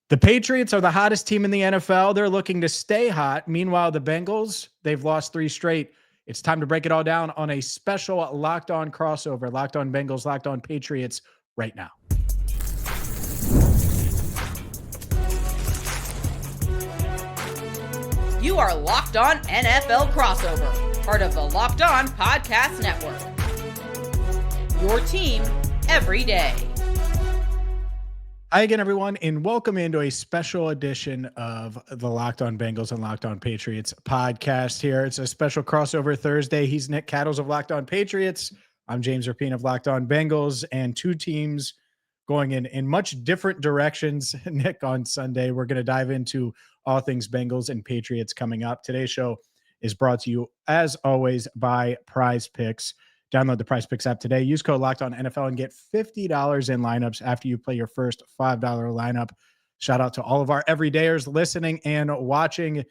The Patriots are the hottest team in the NFL. They're looking to stay hot. Meanwhile, the Bengals, they've lost 3 straight. It's time to break it all down on a special Locked On crossover. Locked On Bengals, Locked On Patriots right now. You are Locked On NFL crossover, part of the Locked On Podcast Network. Your team every day. Hi again, everyone, and welcome into a special edition of the Locked On Bengals and Locked On Patriots podcast here. It's a special crossover Thursday. He's Nick Cattles of Locked On Patriots. I'm James Rapien of Locked On Bengals, and two teams going in much different directions. Nick, on Sunday, we're going to dive into all things Bengals and Patriots coming up. Today's show is brought to you, as always, by PrizePicks. Download the PrizePicks app today. Use code LOCKEDONNFL and get $50 in lineups after you play your first $5 lineup. Shout out to all of our everydayers listening and watching,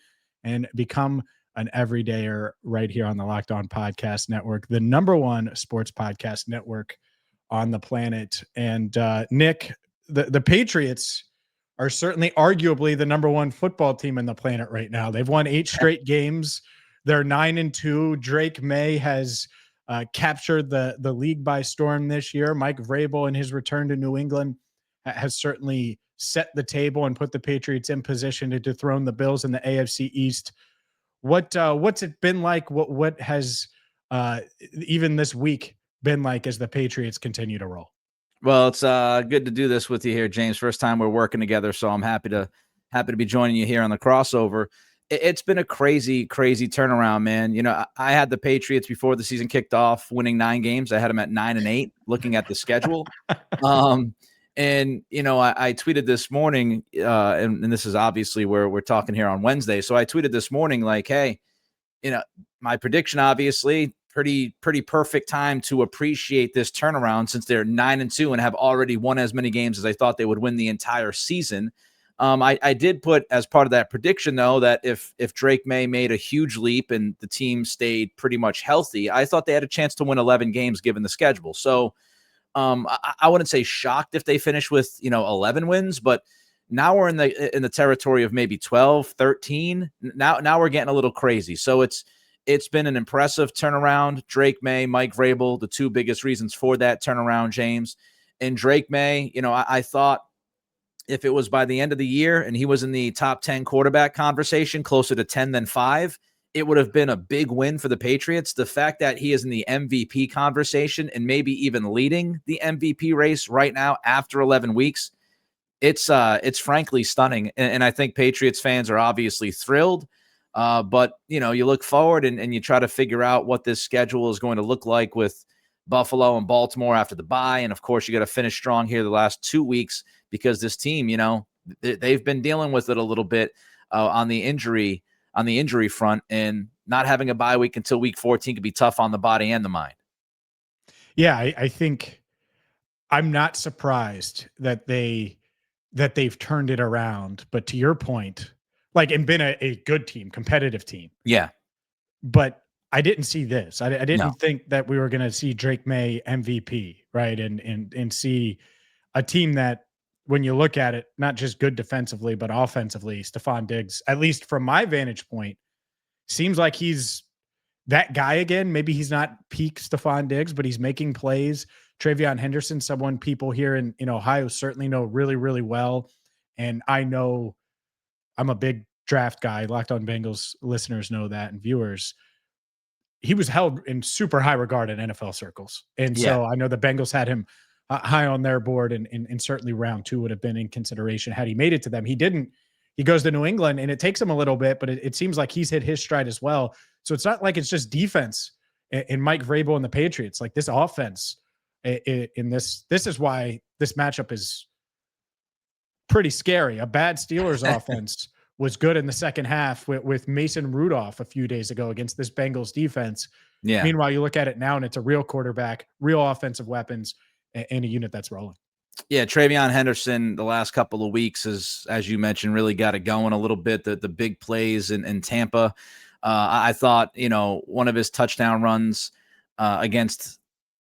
and become an everydayer right here on the Locked On Podcast Network, the #1 sports podcast network on the planet. And Nick, the Patriots are certainly arguably the #1 football team on the planet right now. They've won 8 straight games. They're 9-2. Drake Maye has captured the league by storm this year. Mike Vrabel, in his return to New England, has certainly set the table and put the Patriots in position to dethrone the Bills in the AFC East. What's it been like? What has even this week been like as the Patriots continue to roll? Well, it's good to do this with you here, James. First time we're working together, so I'm happy to be joining you here on the crossover. It's been a crazy turnaround, man. You know, I had the Patriots before the season kicked off winning 9 games. I had them at 9-8 looking at the schedule. And, you know, I tweeted this morning, and this is obviously where we're talking here on Wednesday. So I tweeted this morning like, hey, you know, my prediction, obviously, pretty perfect time to appreciate this turnaround since they're 9-2 and have already won as many games as I thought they would win the entire season. I did put as part of that prediction, though, that if Drake Maye made a huge leap and the team stayed pretty much healthy, I thought they had a chance to win 11 games given the schedule. So I wouldn't say shocked if they finish with, 11 wins, but now we're in the territory of maybe 12, 13. Now we're getting a little crazy. So it's been an impressive turnaround. Drake Maye, Mike Vrabel, the two biggest reasons for that turnaround, James. And Drake Maye, I thought, if it was by the end of the year and he was in the top 10 quarterback conversation, closer to 10 than 5, it would have been a big win for the Patriots. The fact that he is in the MVP conversation and maybe even leading the MVP race right now after 11 weeks, it's frankly stunning. And I think Patriots fans are obviously thrilled. But, you look forward and you try to figure out what this schedule is going to look like with Buffalo and Baltimore after the bye. And, of course, you got to finish strong here the last 2 weeks, because this team, they've been dealing with it a little bit on the injury front, and not having a bye week until week 14 could be tough on the body and the mind. Yeah, I think I'm not surprised that they've turned it around. But to your point, and been a good team, competitive team. Yeah. But I didn't see this. I didn't think that we were going to see Drake Maye MVP, right? And see a team that, when you look at it, not just good defensively, but offensively, Stephon Diggs, at least from my vantage point, seems like he's that guy again. Maybe he's not peak Stephon Diggs, but he's making plays. Travion Henderson, someone people here in Ohio certainly know really, really well. And I know I'm a big draft guy. Locked On Bengals listeners know that, and viewers. He was held in super high regard in NFL circles. And so I know the Bengals had him high on their board, and certainly round 2 would have been in consideration had he made it to them. He didn't. He goes to New England, and it takes him a little bit, but it seems like he's hit his stride as well. So it's not like it's just defense in Mike Vrabel and the Patriots. Like, this offense in this is why this matchup is pretty scary. A bad Steelers offense was good in the second half with Mason Rudolph a few days ago against this Bengals defense. Yeah. Meanwhile, you look at it now, and it's a real quarterback, real offensive weapons, and a unit that's rolling. Yeah, Travion Henderson, the last couple of weeks, as you mentioned, really got it going a little bit. The big plays in Tampa. I thought, one of his touchdown runs against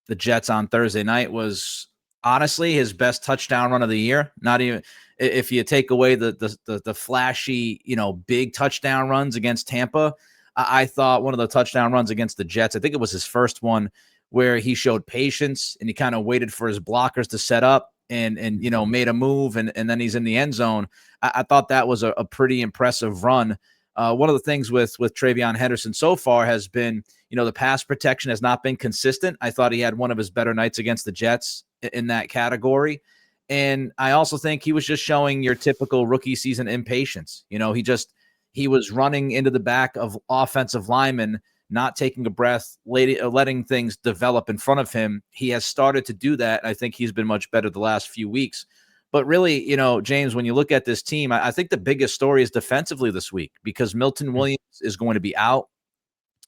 the Jets on Thursday night was honestly his best touchdown run of the year. Not even if you take away the flashy, big touchdown runs against Tampa. I thought one of the touchdown runs against the Jets, I think it was his first one, where he showed patience and he kind of waited for his blockers to set up and made a move and then he's in the end zone. I thought that was a pretty impressive run. One of the things with Travion Henderson so far has been, the pass protection has not been consistent. I thought he had one of his better nights against the Jets in that category. And I also think he was just showing your typical rookie season impatience. He was running into the back of offensive linemen, not taking a breath, letting things develop in front of him. He has started to do that. I think he's been much better the last few weeks. But really, James, when you look at this team, I think the biggest story is defensively this week because Milton Williams is going to be out.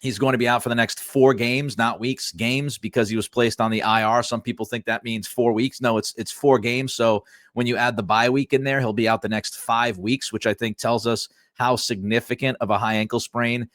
He's going to be out for the next 4 games, not weeks, games, because he was placed on the IR. Some people think that means 4 weeks. No, it's 4 games. So when you add the bye week in there, he'll be out the next 5 weeks, which I think tells us how significant of a high ankle sprain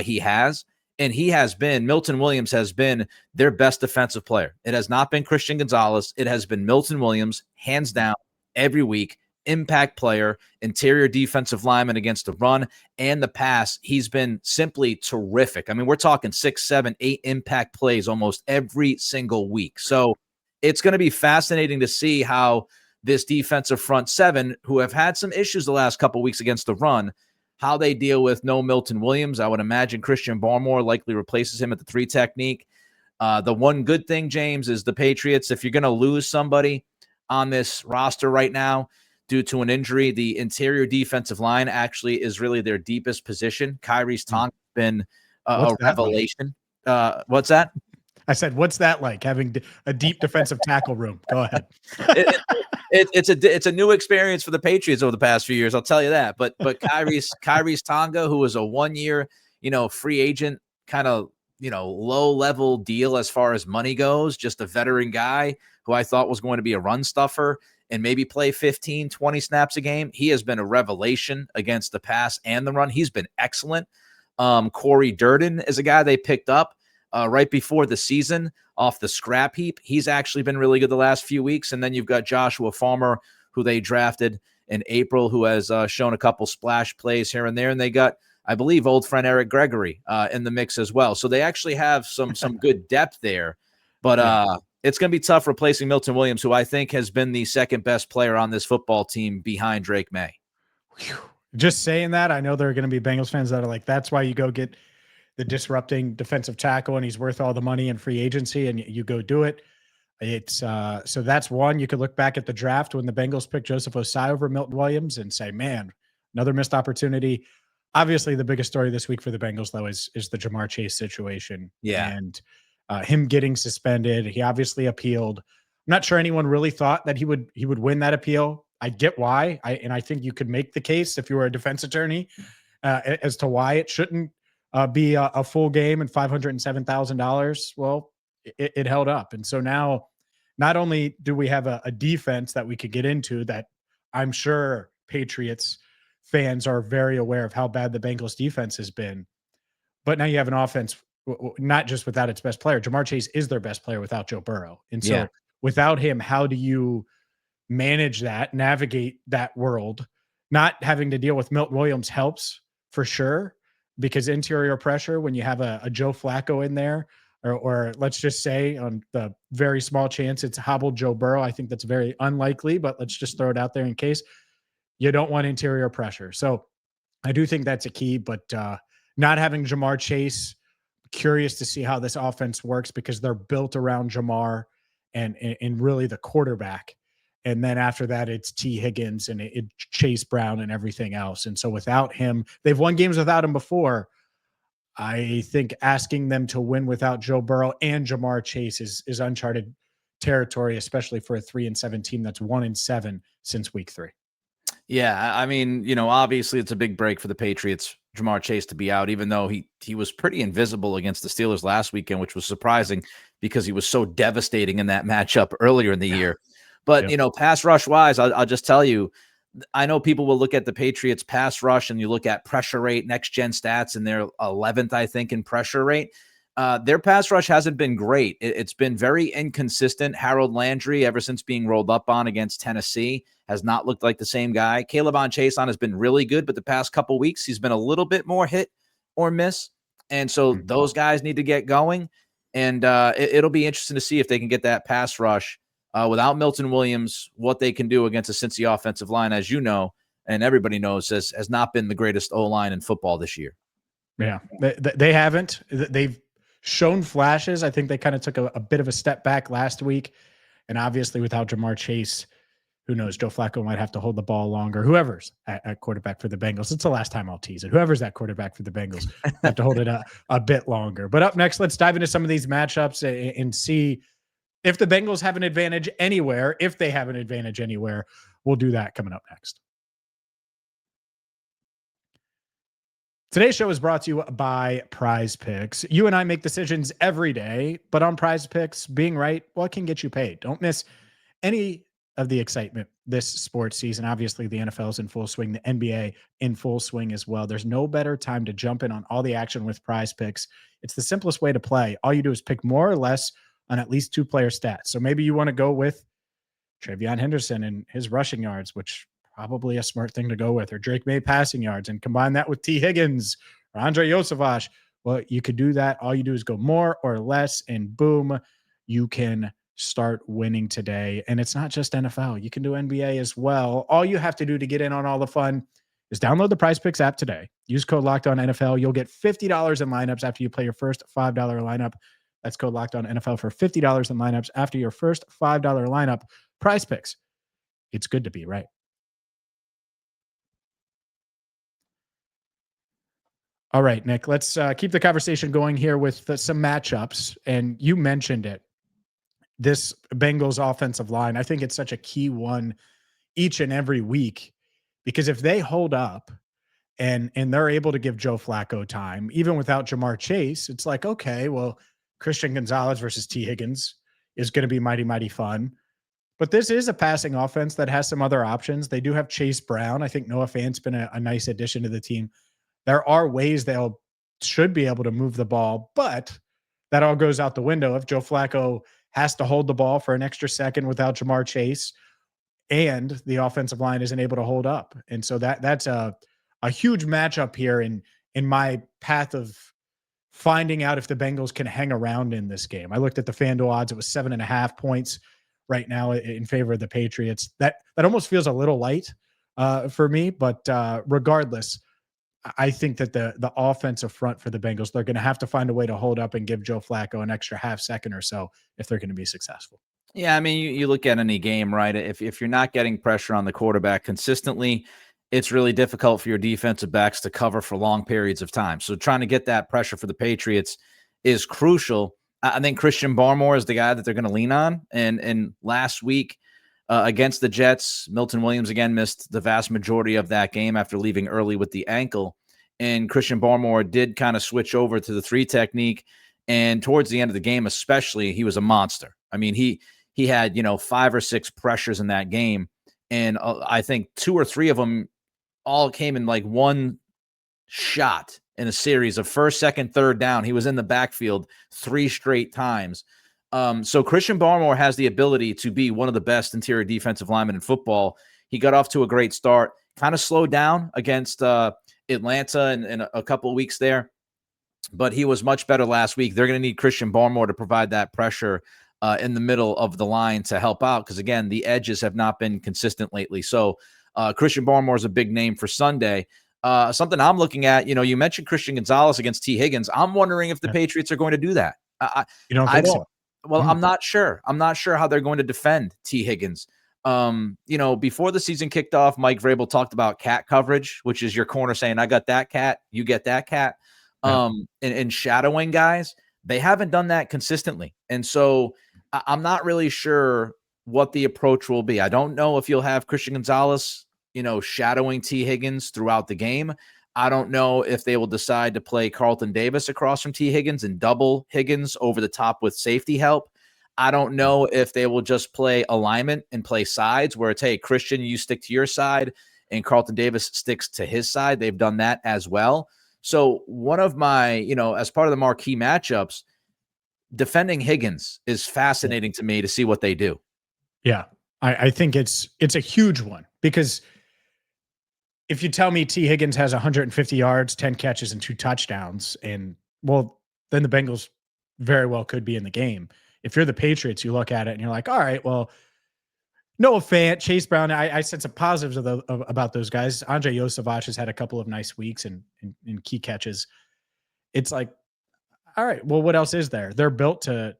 he has. And Milton Williams has been their best defensive player. It has not been Christian Gonzalez. It has been Milton Williams, hands down, every week. Impact player, interior defensive lineman against the run and the pass. He's been simply terrific. I mean, we're talking 6, 7, 8 impact plays almost every single week. So it's going to be fascinating to see how this defensive front 7, who have had some issues the last couple of weeks against the run, how they deal with no Milton Williams. I would imagine Christian Barmore likely replaces him at the 3 technique. The one good thing, James, is the Patriots, if you're going to lose somebody on this roster right now, due to an injury, the interior defensive line actually is really their deepest position. Kyrie's Tonga has been a revelation. What's that? I said, what's that like, having a deep defensive tackle room? Go ahead. It's a new experience for the Patriots over the past few years, I'll tell you that. But Kyrie's Tonga, who was a 1-year, free agent, kind of, low-level deal as far as money goes, just a veteran guy who I thought was going to be a run stuffer and maybe play 15, 20 snaps a game. He has been a revelation against the pass and the run. He's been excellent. Corey Durden is a guy they picked up right before the season off the scrap heap. He's actually been really good the last few weeks. And then you've got Joshua Farmer, who they drafted in April, who has shown a couple splash plays here and there. And they got, I believe, old friend Eric Gregory in the mix as well. So they actually have some good depth there. But it's going to be tough replacing Milton Williams, who I think has been the second best player on this football team behind Drake Maye. Just saying that, I know there are going to be Bengals fans that are like, that's why you go get the disrupting defensive tackle and he's worth all the money in free agency and you go do it. It's so that's one. You could look back at the draft when the Bengals picked Joseph Ossai over Milton Williams and say, man, another missed opportunity. Obviously, the biggest story this week for the Bengals, though, is the Jamar Chase situation. Yeah. And him getting suspended. He obviously appealed. I'm not sure anyone really thought that he would win that appeal. I get why. I think you could make the case if you were a defense attorney as to why it shouldn't be a full game and $507,000. Well, it held up. And so now not only do we have a defense that we could get into that I'm sure Patriots fans are very aware of how bad the Bengals defense has been, but now you have an offense not just without its best player. Jamar Chase is their best player without Joe Burrow. And so without him, how do you manage that, navigate that world? Not having to deal with Milton Williams helps for sure, because interior pressure, when you have a Joe Flacco in there, or let's just say on the very small chance it's hobbled Joe Burrow, I think that's very unlikely, but let's just throw it out there in case. You don't want interior pressure. So I do think that's a key, but not having Jamar Chase, curious to see how this offense works because they're built around Jamar and really the quarterback. And then after that, it's T. Higgins and Chase Brown and everything else. And so without him, they've won games without him before. I think asking them to win without Joe Burrow and Jamar Chase is uncharted territory, especially for a 3-7 team that's 1-7 since week 3. Yeah, I mean, obviously it's a big break for the Patriots, Jamar Chase to be out, even though he was pretty invisible against the Steelers last weekend, which was surprising because he was so devastating in that matchup earlier in the year. But, pass rush wise, I'll just tell you, I know people will look at the Patriots pass rush and you look at pressure rate, next gen stats, and they're 11th, I think, in pressure rate. Their pass rush hasn't been great. It's been very inconsistent. Harold Landry, ever since being rolled up on against Tennessee, has not looked like the same guy. Caleb Chase has been really good, but the past couple weeks, he's been a little bit more hit or miss. And so those guys need to get going. And it'll be interesting to see if they can get that pass rush without Milton Williams, what they can do against a Cincy offensive line, as you know, and everybody knows, has not been the greatest O-line in football this year. Yeah, they haven't. They've shown flashes. I think they kind of took a bit of a step back last week. And obviously without Jamar Chase, who knows, Joe Flacco might have to hold the ball longer. Whoever's at quarterback for the Bengals, it's the last time I'll tease it. Whoever's at quarterback for the Bengals have to hold it a bit longer. But up next, let's dive into some of these matchups and see if the Bengals have an advantage anywhere. If they have an advantage anywhere, we'll do that coming up next. Today's show is brought to you by PrizePicks. You and I make decisions every day, but on PrizePicks, being right, well, it can get you paid. Don't miss any of the excitement this sports season. Obviously, the NFL is in full swing, the NBA in full swing as well. There's no better time to jump in on all the action with PrizePicks. It's the simplest way to play. All you do is pick more or less on at least 2 player stats. So maybe you want to go with Travion Henderson and his rushing yards, which probably a smart thing to go with, or Drake Maye passing yards, and combine that with T. Higgins or Andre Yosevach. Well, you could do that. All you do is go more or less, and boom, you can start winning today. And it's not just NFL. You can do NBA as well. All you have to do to get in on all the fun is download the PrizePicks app today. Use code LOCKEDONNFL. You'll get $50 in lineups after you play your first $5 lineup. That's code LOCKEDONNFL for $50 in lineups after your first $5 lineup. PrizePicks. It's good to be right. All right, Nick, let's keep the conversation going here with some matchups. And you mentioned it. This Bengals offensive line, I think it's such a key one each and every week, because if they hold up and they're able to give Joe Flacco time, even without Jamar Chase, it's like, okay, well, Christian Gonzalez versus T. Higgins is going to be mighty, mighty fun. But this is a passing offense that has some other options. They do have Chase Brown. I think Noah Fant's been a nice addition to the team. There are ways should be able to move the ball, but that all goes out the window if Joe Flacco has to hold the ball for an extra second without Jamar Chase and the offensive line isn't able to hold up. And so that's a huge matchup here in my path of finding out if the Bengals can hang around in this game. I looked at the FanDuel odds. It was 7.5 points right now in favor of the Patriots. That almost feels a little light for me, but regardless, I think that the offensive front for the Bengals, they're going to have to find a way to hold up and give Joe Flacco an extra half second or so if they're going to be successful. Yeah, I mean, you look at any game, right? If you're not getting pressure on the quarterback consistently, it's really difficult for your defensive backs to cover for long periods of time. So trying to get that pressure for the Patriots is crucial. I think Christian Barmore is the guy that they're going to lean on. And last week against the Jets, Milton Williams again missed the vast majority of that game after leaving early with the ankle. And Christian Barmore did kind of switch over to the 3 technique. And towards the end of the game, especially, he was a monster. I mean, he had, 5 or 6 pressures in that game. And I think 2 or 3 of them all came in like one shot in a series of first, second, third down. He was in the backfield 3 straight times. So Christian Barmore has the ability to be one of the best interior defensive linemen in football. He got off to a great start, kind of slowed down against Atlanta in a couple of weeks there, but he was much better last week. They're going to need Christian Barmore to provide that pressure in the middle of the line to help out, because, again, the edges have not been consistent lately. So Christian Barmore is a big name for Sunday. Something I'm looking at, you mentioned Christian Gonzalez against T. Higgins. I'm wondering if the Patriots are going to do that. You don't think so? Well, I'm not sure. I'm not sure how they're going to defend T. Higgins. Before the season kicked off, Mike Vrabel talked about cat coverage, which is your corner saying, I got that cat, you get that cat. And shadowing guys. They haven't done that consistently. And so I'm not really sure what the approach will be. I don't know if you'll have Christian Gonzalez, shadowing T. Higgins throughout the game. I don't know if they will decide to play Carlton Davis across from T. Higgins and double Higgins over the top with safety help. I don't know if they will just play alignment and play sides where it's, hey, Christian, you stick to your side and Carlton Davis sticks to his side. They've done that as well. So one of my, as part of the marquee matchups, defending Higgins is fascinating to me to see what they do. Yeah. I think it's a huge one, because if you tell me T. Higgins has 150 yards, 10 catches, and 2 touchdowns, and well, then the Bengals very well could be in the game. If you're the Patriots, you look at it and you're like, all right, well, Noah Fant, Chase Brown. I said some positives about those guys. Andre Yosevich has had a couple of nice weeks and key catches. It's like, all right, well, what else is there? They're built to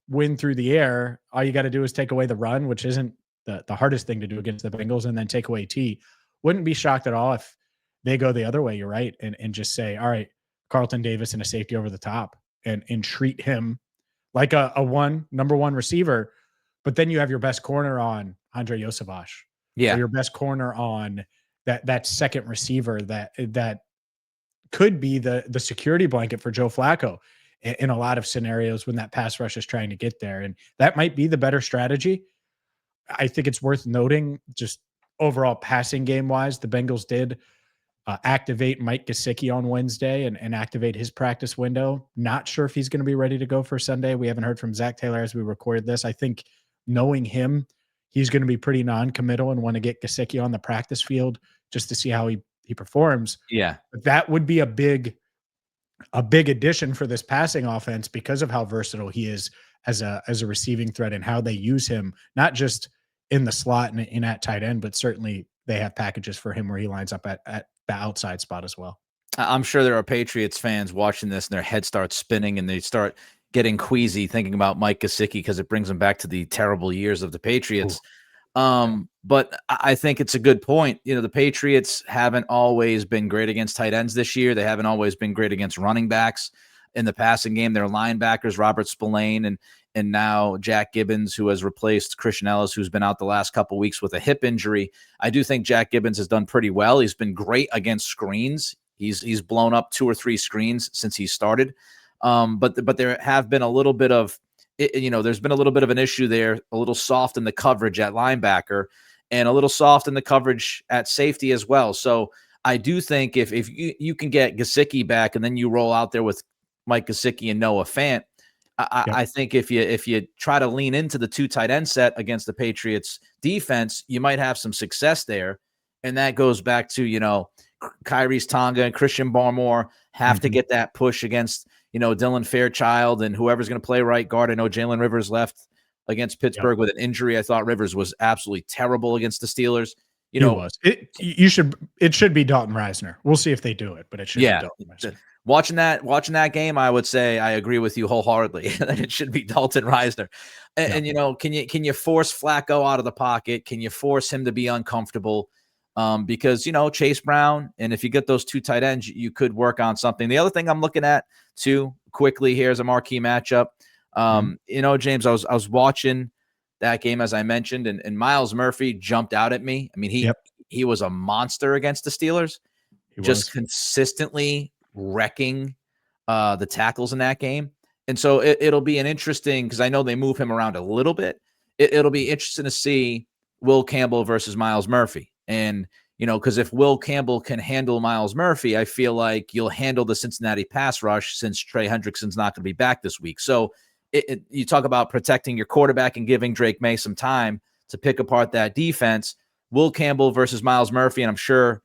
win through the air. All you got to do is take away the run, which isn't the hardest thing to do against the Bengals, and then take away T. Wouldn't be shocked at all if they go the other way. You're right, and just say, all right, Carlton Davis and a safety over the top, and treat him like a number one receiver. But then you have your best corner on Andre Yosevich. Yeah. Or your best corner on that second receiver that could be the security blanket for Joe Flacco in a lot of scenarios when that pass rush is trying to get there. And that might be the better strategy. I think it's worth noting, just overall passing game wise, the Bengals did activate Mike Gesicki on Wednesday and activate his practice window. Not sure if he's going to be ready to go for Sunday. We haven't heard from Zach Taylor as we recorded this. I think, knowing him, he's going to be pretty non-committal and want to get Gesicki on the practice field just to see how he performs. Yeah. But that would be a big addition for this passing offense, because of how versatile he is as a receiving threat and how they use him, not just in the slot and at tight end, but certainly they have packages for him where he lines up at the outside spot as well. I'm sure there are Patriots fans watching this and their head starts spinning and they start getting queasy thinking about Mike Gesicki because it brings them back to the terrible years of the Patriots. But I think it's a good point. The Patriots haven't always been great against tight ends this year. They haven't always been great against running backs in the passing game. Their linebackers, Robert Spillane and now Jack Gibbons, who has replaced Christian Ellis, who's been out the last couple of weeks with a hip injury. I do think Jack Gibbons has done pretty well. He's been great against screens. He's blown up 2 or 3 screens since he started. But there have been a little bit of, there's been a little bit of an issue there, a little soft in the coverage at linebacker and a little soft in the coverage at safety as well. So I do think if you can get Gesicki back and then you roll out there with Mike Gesicki and Noah Fant, I think if you try to lean into the 2 tight end set against the Patriots defense, you might have some success there. And that goes back to, Kyrie's Tonga and Christian Barmore have to get that push against, Dylan Fairchild and whoever's going to play right guard. I know Jalen Rivers left against Pittsburgh with an injury. I thought Rivers was absolutely terrible against the Steelers. It should be Dalton Reisner. We'll see if they do it, but it should be Dalton Reisner. Watching that game, I would say I agree with you wholeheartedly that it should be Dalton Reisner. And can you force Flacco out of the pocket? Can you force him to be uncomfortable? Because Chase Brown, and if you get those 2 tight ends, you could work on something. The other thing I'm looking at too quickly here is a marquee matchup. James, I was watching that game, as I mentioned, and Miles Murphy jumped out at me. I mean, he was a monster against the Steelers, just consistently wrecking the tackles in that game. And so it'll be an interesting, because I know they move him around a little bit. It'll be interesting to see Will Campbell versus Miles Murphy. And, because if Will Campbell can handle Miles Murphy, I feel like you'll handle the Cincinnati pass rush since Trey Hendrickson's not going to be back this week. So you talk about protecting your quarterback and giving Drake Maye some time to pick apart that defense. Will Campbell versus Miles Murphy, and I'm sure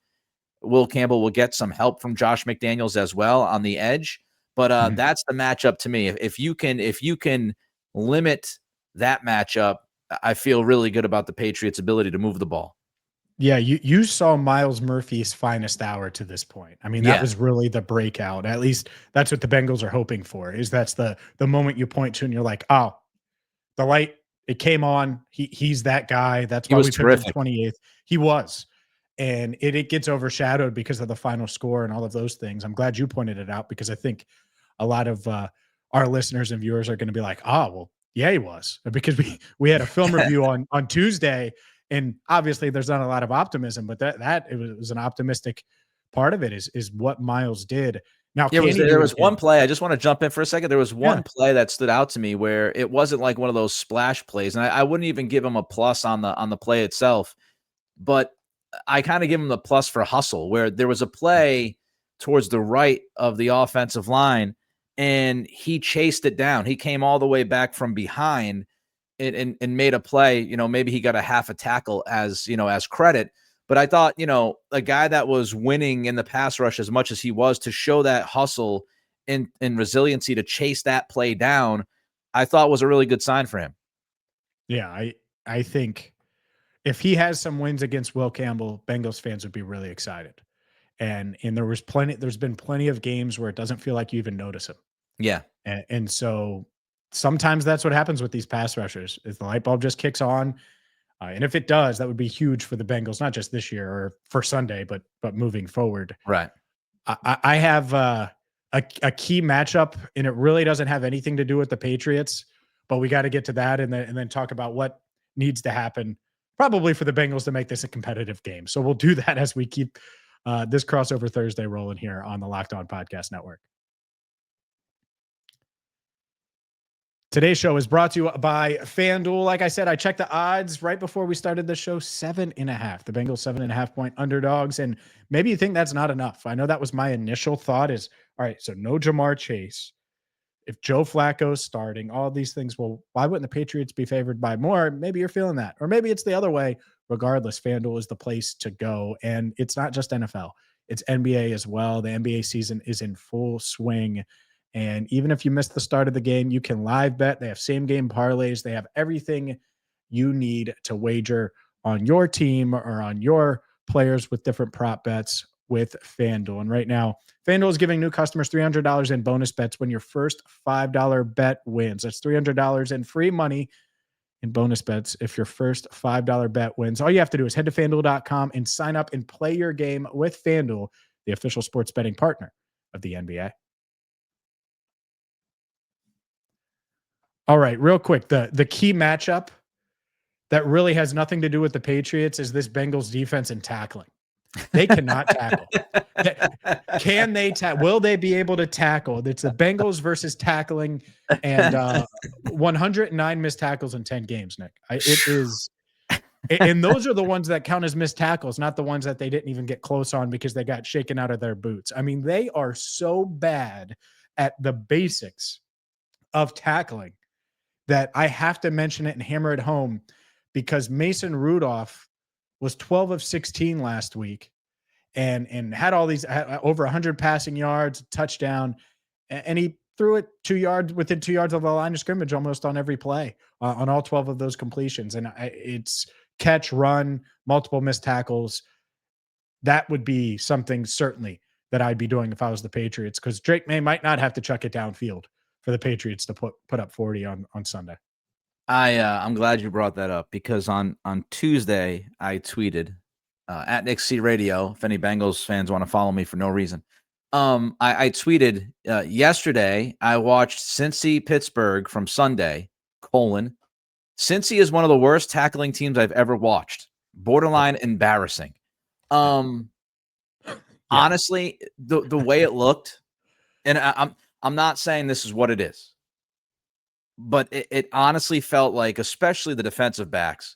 Will Campbell will get some help from Josh McDaniels as well on the edge. But that's the matchup to me. If you can limit that matchup, I feel really good about the Patriots' ability to move the ball. Yeah, you saw Miles Murphy's finest hour to this point. I mean, that was really the breakout. At least that's what the Bengals are hoping for, is that's the moment you point to and you're like, oh, the light, it came on. He's that guy. That's why we picked him 28th. He was. And it gets overshadowed because of the final score and all of those things. I'm glad you pointed it out, because I think a lot of our listeners and viewers are going to be like, oh, well, yeah, he was. Because we had a film review on Tuesday. And obviously there's not a lot of optimism, but that it was an optimistic part of it is what Miles did. Now, there was one play. I just want to jump in for a second. There was one play that stood out to me where it wasn't like one of those splash plays. And I wouldn't even give him a plus on the play itself, but I kind of give him the plus for hustle, where there was a play towards the right of the offensive line, and he chased it down. He came all the way back from behind and made a play. Maybe he got a half a tackle as credit. But I thought, a guy that was winning in the pass rush as much as he was, to show that hustle and resiliency to chase that play down, I thought was a really good sign for him. Yeah, I think if he has some wins against Will Campbell, Bengals fans would be really excited. And there's been plenty of games where it doesn't feel like you even notice him. Yeah. And so sometimes that's what happens with these pass rushers, is the light bulb just kicks on. And if it does, that would be huge for the Bengals, not just this year or for Sunday, but moving forward. Right. I have a key matchup, and it really doesn't have anything to do with the Patriots, but we got to get to that and then talk about what needs to happen probably for the Bengals to make this a competitive game. So we'll do that as we keep this crossover Thursday rolling here on the Locked On Podcast Network. Today's show is brought to you by FanDuel. Like I said, I checked the odds right before we started the show. 7.5. The Bengals 7.5 point underdogs. And maybe you think that's not enough. I know that was my initial thought is, all right, so no Jamar Chase. If Joe Flacco's starting, all these things, well, why wouldn't the Patriots be favored by more? Maybe you're feeling that. Or maybe it's the other way. Regardless, FanDuel is the place to go. And it's not just NFL. It's NBA as well. The NBA season is in full swing. And even if you missed the start of the game, you can live bet. They have same game parlays. They have everything you need to wager on your team or on your players with different prop bets with FanDuel. And right now, FanDuel is giving new customers $300 in bonus bets when your first $5 bet wins. That's $300 in free money in bonus bets if your first $5 bet wins. All you have to do is head to FanDuel.com and sign up and play your game with FanDuel, the official sports betting partner of the NBA. All right, real quick, the key matchup that really has nothing to do with the Patriots is this Bengals defense and tackling. They cannot tackle. Can they tackle? Will they be able to tackle? It's the Bengals versus tackling, and 109 missed tackles in 10 games, Nick. It is, and those are the ones that count as missed tackles, not the ones that they didn't even get close on because they got shaken out of their boots. I mean, they are so bad at the basics of tackling that I have to mention it and hammer it home, because Mason Rudolph was 12 of 16 last week and had all these over 100 passing yards, touchdown, and he threw it within 2 yards of the line of scrimmage almost on every play on all 12 of those completions. And it's catch, run, multiple missed tackles. That would be something certainly that I'd be doing if I was the Patriots, because Drake Maye might not have to chuck it downfield for the Patriots to put up 40 on Sunday. I'm glad you brought that up, because on Tuesday I tweeted at Nick C Radio. If any Bengals fans want to follow me for no reason, I tweeted yesterday. I watched Cincy Pittsburgh from Sunday. Cincy is one of the worst tackling teams I've ever watched. Borderline embarrassing. Honestly, the way it looked, and I'm not saying this is what it is, but it honestly felt like, especially the defensive backs,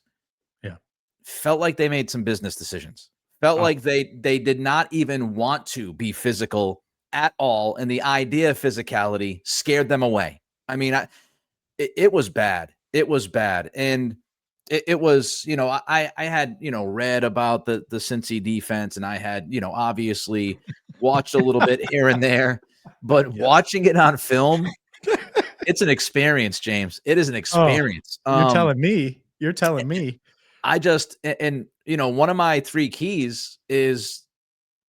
felt like they made some business decisions. Felt like they did not even want to be physical at all, and the idea of physicality scared them away. I mean, it was bad. It was bad, and it was, I had, read about the Cincy defense, and I had, obviously watched a little bit here and there. But watching it on film, it's an experience, James. It is an experience. You're telling me. I just, and one of my three keys is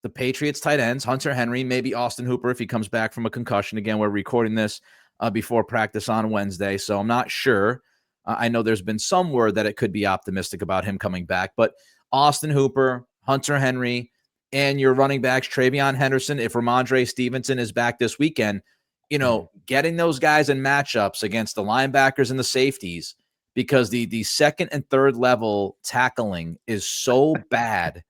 the Patriots tight ends, Hunter Henry, maybe Austin Hooper if he comes back from a concussion. Again, we're recording this before practice on Wednesday, so I'm not sure. I know there's been some word that it could be optimistic about him coming back, but Austin Hooper, Hunter Henry, and your running backs, Travion Henderson, if Ramondre Stevenson is back this weekend, getting those guys in matchups against the linebackers and the safeties, because the second and third level tackling is so bad.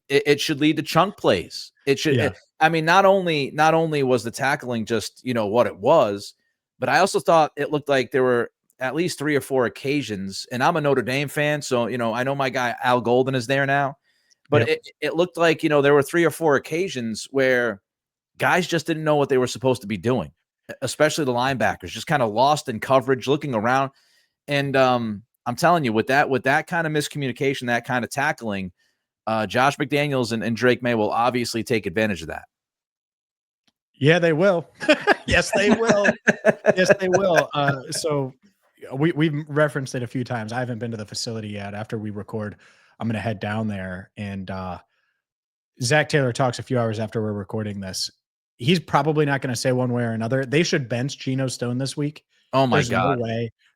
It should lead to chunk plays. It should. Not only was the tackling just, what it was, but I also thought it looked like there were at least 3 or 4 occasions, and I'm a Notre Dame fan, so, I know my guy Al Golden is there now. But it looked like, there were 3 or 4 occasions where guys just didn't know what they were supposed to be doing, especially the linebackers, just kind of lost in coverage, looking around. And I'm telling you, with that kind of miscommunication, that kind of tackling, Josh McDaniels and Drake Maye will obviously take advantage of that. Yeah, they will. Yes, they will. Yes, they will. So we've referenced it a few times. I haven't been to the facility yet. After we record, I'm going to head down there. And Zach Taylor talks a few hours after we're recording this. He's probably not going to say one way or another. They should bench Geno Stone this week. Oh my God.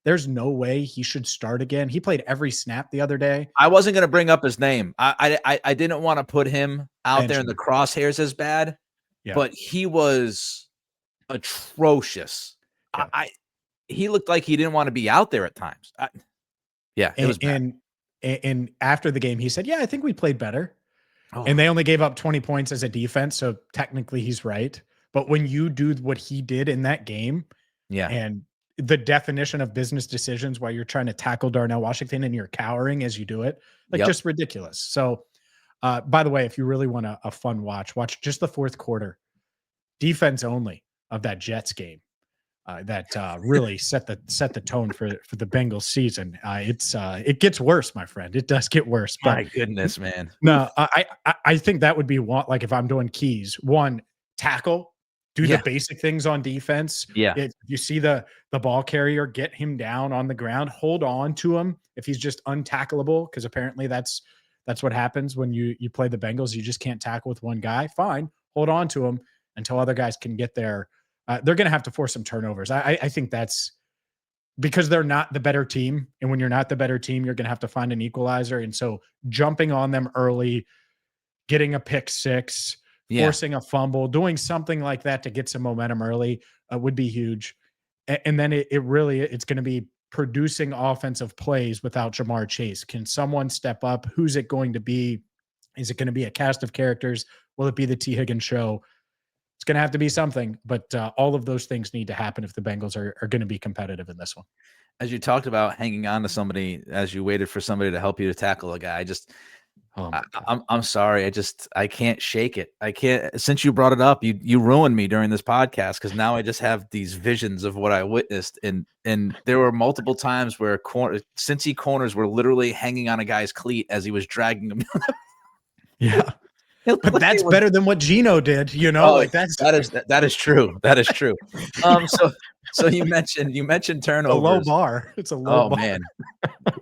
There's no way he should start again. He played every snap the other day. I wasn't going to bring up his name. I didn't want to put him out there in the crosshairs as bad, but he was atrocious. Yeah. He looked like he didn't want to be out there at times. It was bad. And after the game, he said, "Yeah, I think we played better." Oh. And they only gave up 20 points as a defense, so technically he's right. But when you do what he did in that game, and the definition of business decisions while you're trying to tackle Darnell Washington and you're cowering as you do it, just ridiculous. So, by the way, if you really want a fun watch just the fourth quarter, defense only of that Jets game. That really set the tone for the Bengals season. It gets worse, my friend. It does get worse. But my goodness, man. No, I think that would be one. Like if I'm doing keys, one, tackle, do the basic things on defense. Yeah. If you see the ball carrier, get him down on the ground, hold on to him if he's just untackleable, because apparently that's what happens when you play the Bengals. You just can't tackle with one guy. Fine, hold on to him until other guys can get there. They're going to have to force some turnovers. I think that's because they're not the better team. And when you're not the better team, you're going to have to find an equalizer. And so jumping on them early, getting a pick six, forcing a fumble, doing something like that to get some momentum early would be huge. And then it's going to be producing offensive plays without Jamar Chase. Can someone step up? Who's it going to be? Is it going to be a cast of characters? Will it be the T. Higgins show? It's going to have to be something, but all of those things need to happen if the Bengals are going to be competitive in this one. As you talked about hanging on to somebody as you waited for somebody to help you to tackle a guy, I'm sorry. I can't shake it. I can't. Since you brought it up, you ruined me during this podcast, because now I just have these visions of what I witnessed, and there were multiple times where Cincy corners were literally hanging on a guy's cleat as he was dragging him. Yeah. But that's better than what Geno did, that is true. That is true. So you mentioned turnovers. A low bar. It's a low bar. Man.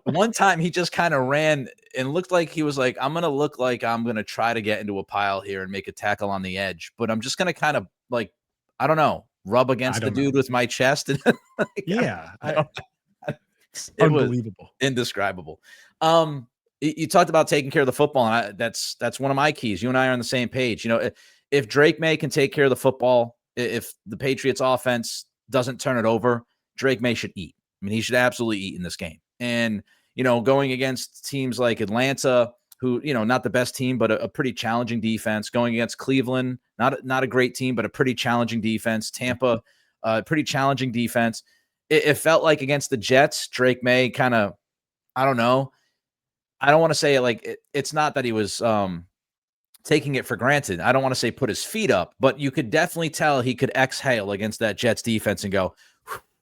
One time he just kind of ran and looked like he was like, I'm going to look like I'm going to try to get into a pile here and make a tackle on the edge, but I'm just going to kind of I don't know, rub against the dude with my chest. And it unbelievable. Was indescribable. You talked about taking care of the football, and that's one of my keys. You and I are on the same page. If Drake Maye can take care of the football, if the Patriots offense doesn't turn it over, Drake Maye should eat. I mean, he should absolutely eat in this game. And, going against teams like Atlanta, who, not the best team, but a pretty challenging defense, going against Cleveland, not a great team, but a pretty challenging defense, Tampa, pretty challenging defense. It felt like against the Jets, Drake Maye kind of, I don't know, I don't want to say it's not that he was taking it for granted. I don't want to say put his feet up, but you could definitely tell he could exhale against that Jets defense and go,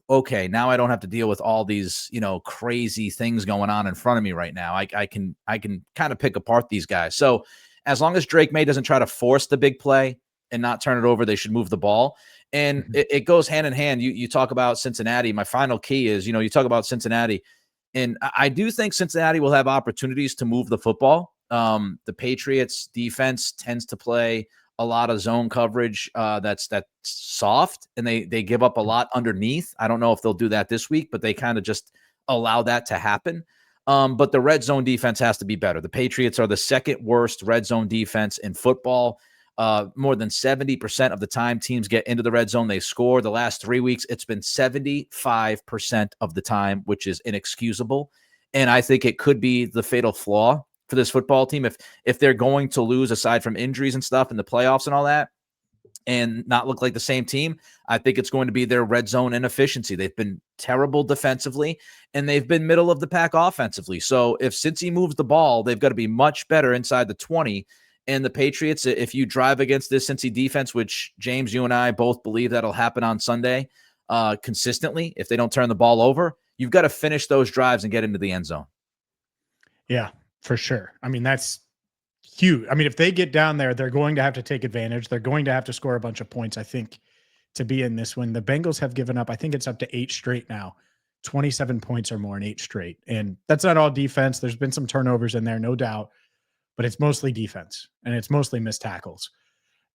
okay, now I don't have to deal with all these, crazy things going on in front of me right now. I can kind of pick apart these guys. So as long as Drake Maye doesn't try to force the big play and not turn it over, they should move the ball. And it goes hand in hand. You talk about Cincinnati. My final key is, you talk about Cincinnati. And I do think Cincinnati will have opportunities to move the football. The Patriots defense tends to play a lot of zone coverage that's soft, and they give up a lot underneath. I don't know if they'll do that this week, but they kind of just allow that to happen. But the red zone defense has to be better. The Patriots are the second worst red zone defense in football. More than 70% of the time teams get into the red zone, they score. The last 3 weeks, it's been 75% of the time, which is inexcusable. And I think it could be the fatal flaw for this football team. If they're going to lose, aside from injuries and stuff in the playoffs and all that, and not look like the same team. I think it's going to be their red zone inefficiency. They've been terrible defensively, and they've been middle of the pack offensively. So if Cincy moves the ball, they've got to be much better inside the 20. And the Patriots, if you drive against this Cincy defense, which James, you and I both believe that'll happen on Sunday consistently, if they don't turn the ball over, you've got to finish those drives and get into the end zone. Yeah, for sure. I mean, that's huge. I mean, if they get down there, they're going to have to take advantage. They're going to have to score a bunch of points, I think, to be in this one. The Bengals have given up, I think it's up to 8 straight now, 27 points or more in 8 straight. And that's not all defense. There's been some turnovers in there, no doubt, but it's mostly defense and it's mostly missed tackles.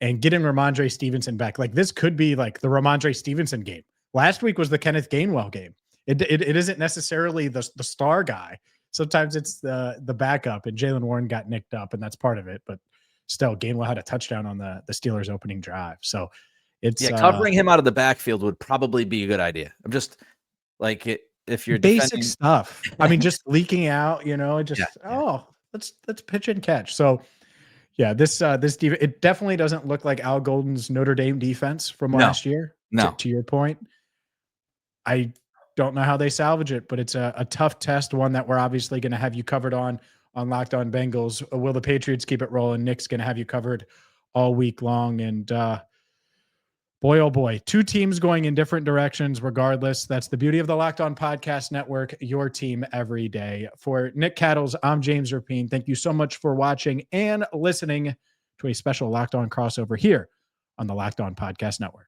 And getting Ramondre Stevenson back, like this could be like the Ramondre Stevenson game. Last week was the Kenneth Gainwell game. It isn't necessarily the star guy. Sometimes it's the backup, and Jaylen Warren got nicked up, and that's part of it. But still, Gainwell had a touchdown on the Steelers' opening drive. So it's covering him out of the backfield would probably be a good idea. I'm just like if you're basic stuff. I mean, just leaking out, let's pitch and catch. So yeah, this it definitely doesn't look like Al Golden's Notre Dame defense from last year. No, to your point, I don't know how they salvage it, but it's a tough test, one that we're obviously going to have you covered on Locked On Bengals. Will the Patriots keep it rolling? Nick's going to have you covered all week long. And boy, oh boy, 2 teams going in different directions regardless. That's the beauty of the Locked On Podcast Network, your team every day. For Nick Cattles, I'm James Rapien. Thank you so much for watching and listening to a special Locked On crossover here on the Locked On Podcast Network.